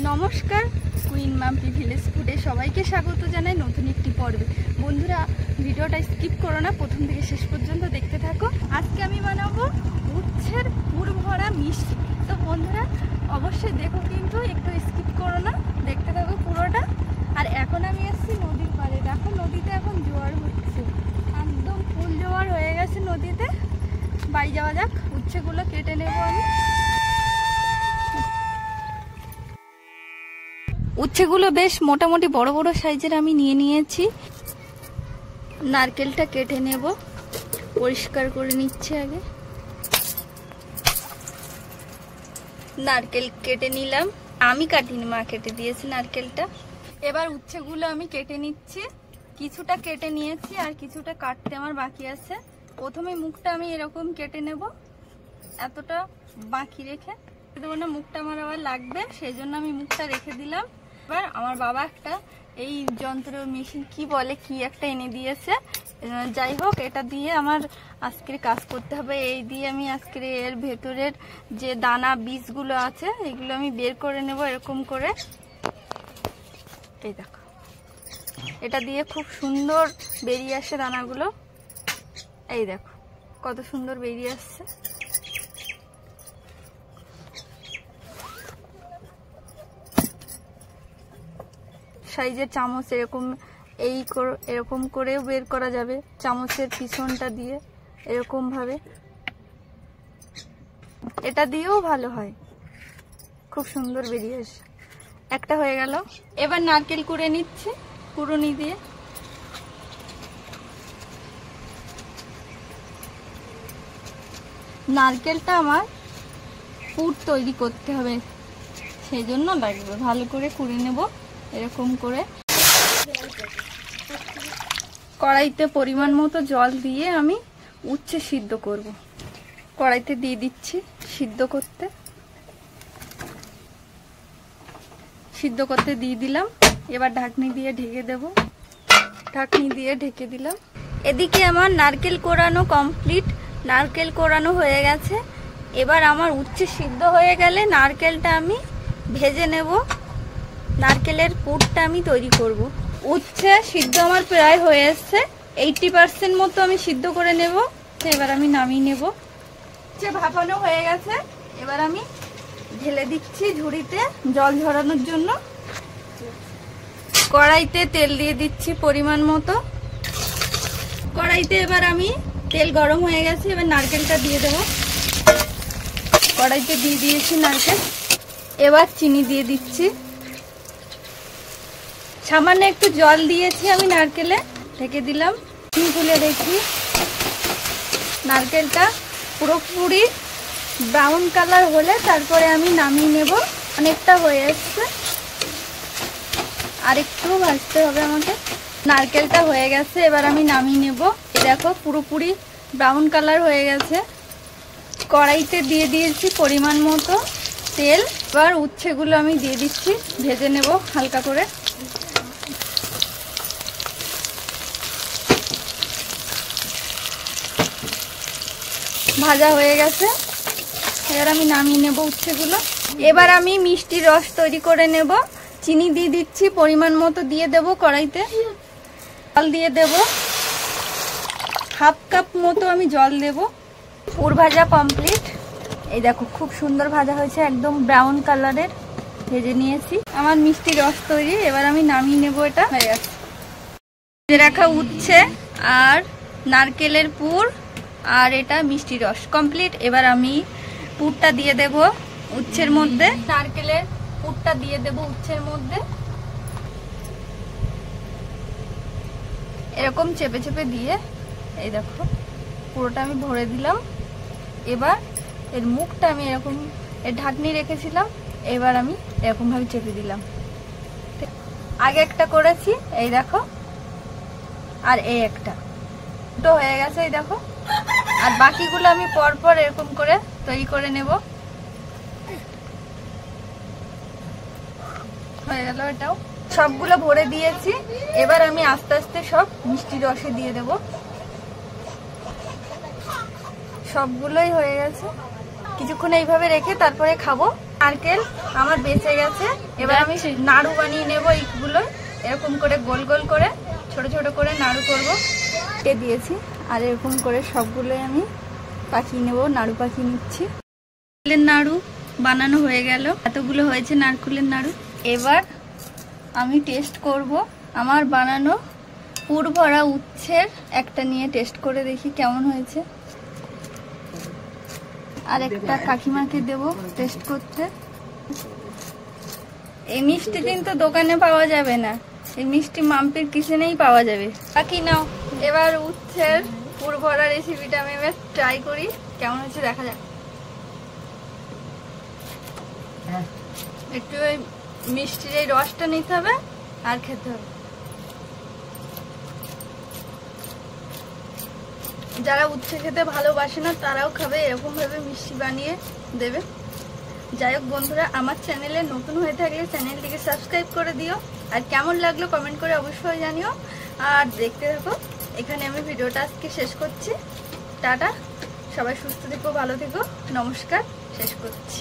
নমস্কার, queen Mampi village ফুডে সবাইকে স্বাগত জানাই নতুন একটি পর্বে। বন্ধুরা, ভিডিওটা স্কিপ করো না, প্রথম থেকে শেষ পর্যন্ত দেখতে থাকো। আজকে আমি বানাবো উচ্ছের পুর ভরা মিষ্টি। তো বন্ধুরা অবশ্যই দেখো, কিন্তু একটু স্কিপ করো না, দেখতে থাকো পুরোটা। আর এখন আমি এসেছি নদীর পাড়ে। দেখো নদীতে এখন জোয়ার হচ্ছে, একদম ফুল জোয়ার হয়ে গেছে নদীতে। বাড়ি যাওয়া যাক, উচ্ছেগুলো কেটে নেবো আমি। উচ্ছেগুলো বেশ মোটামুটি বড় বড় সাইজের আমি নিয়ে নিয়েছি। নারকেলটা কেটে নেব, পরিষ্কার করে নিচ্ছে আগে। নারকেল কেটে নিলাম, আমি কাটিনি, মা কেটে দিয়েছে নারকেলটা। এবার উচ্ছেগুলো আমি কেটে নিচ্ছি। কিছুটা কেটে নিয়েছি আর কিছুটা কাটতে আমার বাকি আছে। প্রথমে মুখটা আমি এরকম কেটে নেব, এতটা বাকি রেখে দেবো না, মুখটা আমার আবার লাগবে, সেই জন্য আমি মুখটা রেখে দিলাম। এবার আমার বাবা একটা এই যন্ত্র মেশিন কি বলে, কি একটা এনে দিয়েছে। যাই হোক, এটা দিয়ে আমার আজকের কাজ করতে হবে। এই দিয়ে আমি আজকের এর ভেতরের যে দানা বীজগুলো আছে এগুলো আমি বের করে নেব এরকম করে। এই দেখো, এটা দিয়ে খুব সুন্দর বেরিয়ে আসে দানাগুলো। এই দেখো কত সুন্দর বেরিয়ে আসছে। সাইজের চামচ এরকম করেও বের করা যাবে, চামচের পিছনটা দিয়ে এরকম ভাবে। এটা দিয়েও ভালো হয়, খুব সুন্দর বেরিয়ে আসে। একটা হয়ে গেল। এবার নারকেল কুড়ে নিচ্ছি কুড়ুনি দিয়ে। নারকেলটা আমার পুর তৈরি করতে হবে, সেই জন্য লাগবে, ভালো করে কুড়ে নেব এরকম করে। কড়াইতে পরিমাণ মতো জল দিয়ে আমি উচ্ছে সিদ্ধ করব। কড়াইতে দিয়ে দিচ্ছি সিদ্ধ করতে দিয়ে দিলাম। এবার ঢাকনি দিয়ে ঢেকে দেব। ঢাকনি দিয়ে ঢেকে দিলাম। এদিকে আমার নারকেল কোড়ানো কমপ্লিট, নারকেল কোড়ানো হয়ে গেছে। এবার আমার উচ্ছে সিদ্ধ হয়ে গেলে নারকেলটা আমি ভেজে নেব। নারকেলের পুরটা আমি তৈরি করব। উচ্ছে সিদ্ধ আমার প্রায় হয়ে এসছে, 80% মতো আমি সিদ্ধ করে নেব। এবার আমি নামিয়ে নেব। উচ্ছে ভাপানো হয়ে গেছে, এবার আমি ঢেলে দিচ্ছি ঝুড়িতে জল ঝরানোর জন্য। কড়াইতে তেল দিয়ে দিচ্ছি পরিমাণ মতো। কড়াইতে এবার আমি তেল গরম হয়ে গেছে, এবার নারকেলটা দিয়ে দেব। কড়াইতে দিয়ে দিয়েছি নারকেল। এবার চিনি দিয়ে দিচ্ছি। সামান্য একটু জল দিয়েছি আমি নারকেলে, ঢেকে দিলাম। চিনি তুলে দেখি, নারকেলটা পুরোপুরি ব্রাউন কালার হলে তারপরে আমি নামিয়ে নেব। অনেকটা হয়ে এসছে, আর একটু ভাজতে হবে আমাকে। নারকেলটা হয়ে গেছে, এবার আমি নামিয়ে নেব। দেখো পুরোপুরি ব্রাউন কালার হয়ে গেছে। কড়াইতে দিয়ে দিয়েছি পরিমাণ মতো তেল। এবার উচ্ছেগুলো আমি দিয়ে দিচ্ছি, ভেজে নেব হালকা করে। ভাজা হয়ে গেছে, এবার আমি নামিয়ে নেব উচ্ছেগুলো। এবার আমি মিষ্টি রস তৈরি করে নেব। চিনি দিয়ে দিচ্ছি পরিমাণ মতো, দিয়ে দেব কড়াইতে। জল দিয়ে দেব, হাফ কাপ মতো আমি জল দেব। পুর ভাজা কমপ্লিট। এই দেখো খুব সুন্দর ভাজা হয়েছে, একদম ব্রাউন কালারের ভেজে নিয়েছি। আমার মিষ্টি রস তৈরি, এবার আমি নামিয়ে নেব। এটা হয়ে গেছে। ভেজে রাখা উচ্ছে আর নারকেলের পুর আর এটা মিষ্টি রস কমপ্লিট। এবার আমি পুরটা দিয়ে দেব উচ্ছের মধ্যে। নারকেলের পুরটা দিয়ে দেব উচ্ছের মধ্যে, এরকম চেপে চেপে দিয়ে। এই দেখো পুরোটা আমি ভরে দিলাম। এবার এর মুখটা আমি এরকম, এর ঢাকনি রেখেছিলাম, এবার আমি এরকম ভাবে চেপে দিলাম। আগে একটা করেছি, এই দেখো, আর এই একটা, দুটো হয়ে গেছে। এই দেখো, আর বাকিগুলো আমি পরপর এরকম করে তৈরি করে নেব। হয়ে গেল এটাও। সবগুলো ভরে দিয়েছি, এবার আমি আস্তে আস্তে সব মিষ্টি রসে দিয়ে দেব। সবগুলোই হয়ে গেছে। কিছুক্ষণ এইভাবে রেখে তারপরে খাবো। নারকেল আমার বেঁচে গেছে, এবার আমি নাড়ু বানিয়ে নেবো। এইগুলো এরকম করে গোল গোল করে ছোট ছোট করে নাড়ু করবো। দিয়েছি আর এরকম করে সবগুলোই আমি পাকিয়ে নেবো, নাড়ু পাকিয়ে নিচ্ছি। নারকেলের নাড়ু বানানো হয়ে গেল, এতগুলো হয়েছে নারকেলের নাড়ু। এবার আমি টেস্ট করব আমার বানানো পুর ভরা উচ্ছের একটা নিয়ে টেস্ট করে দেখি কেমন হয়েছে। আর একটা কাকিমাকে দেব টেস্ট করতে। এই মিষ্টি কিন্তু দোকানে পাওয়া যাবে না, এই মিষ্টি মাম্পির কিচেনেই পাওয়া যাবে। কাকি নাও, এবার উচ্ছের পুর ভরা রেসিপিটা আমি এবার ট্রাই করি, কেমন হচ্ছে দেখা যাক। একটু ওই মিষ্টির এই রসটা নিতে হবে আর খেতে হবে। যারা উচ্ছে খেতে ভালোবাসে না তারাও খাবে, এরকম ভাবে মিষ্টি বানিয়ে দেবে। যাই হোক বন্ধুরা, আমার চ্যানেলে নতুন হয়ে থাকলে চ্যানেলটিকে সাবস্ক্রাইব করে দিও, আর কেমন লাগলো কমেন্ট করে অবশ্যই জানিও। আর দেখতে থাকো। এখানে আমি ভিডিওটা আজকে শেষ করছি। টাটা, সবাই সুস্থ থেকো, ভালো থেকো, নমস্কার, শেষ করছি।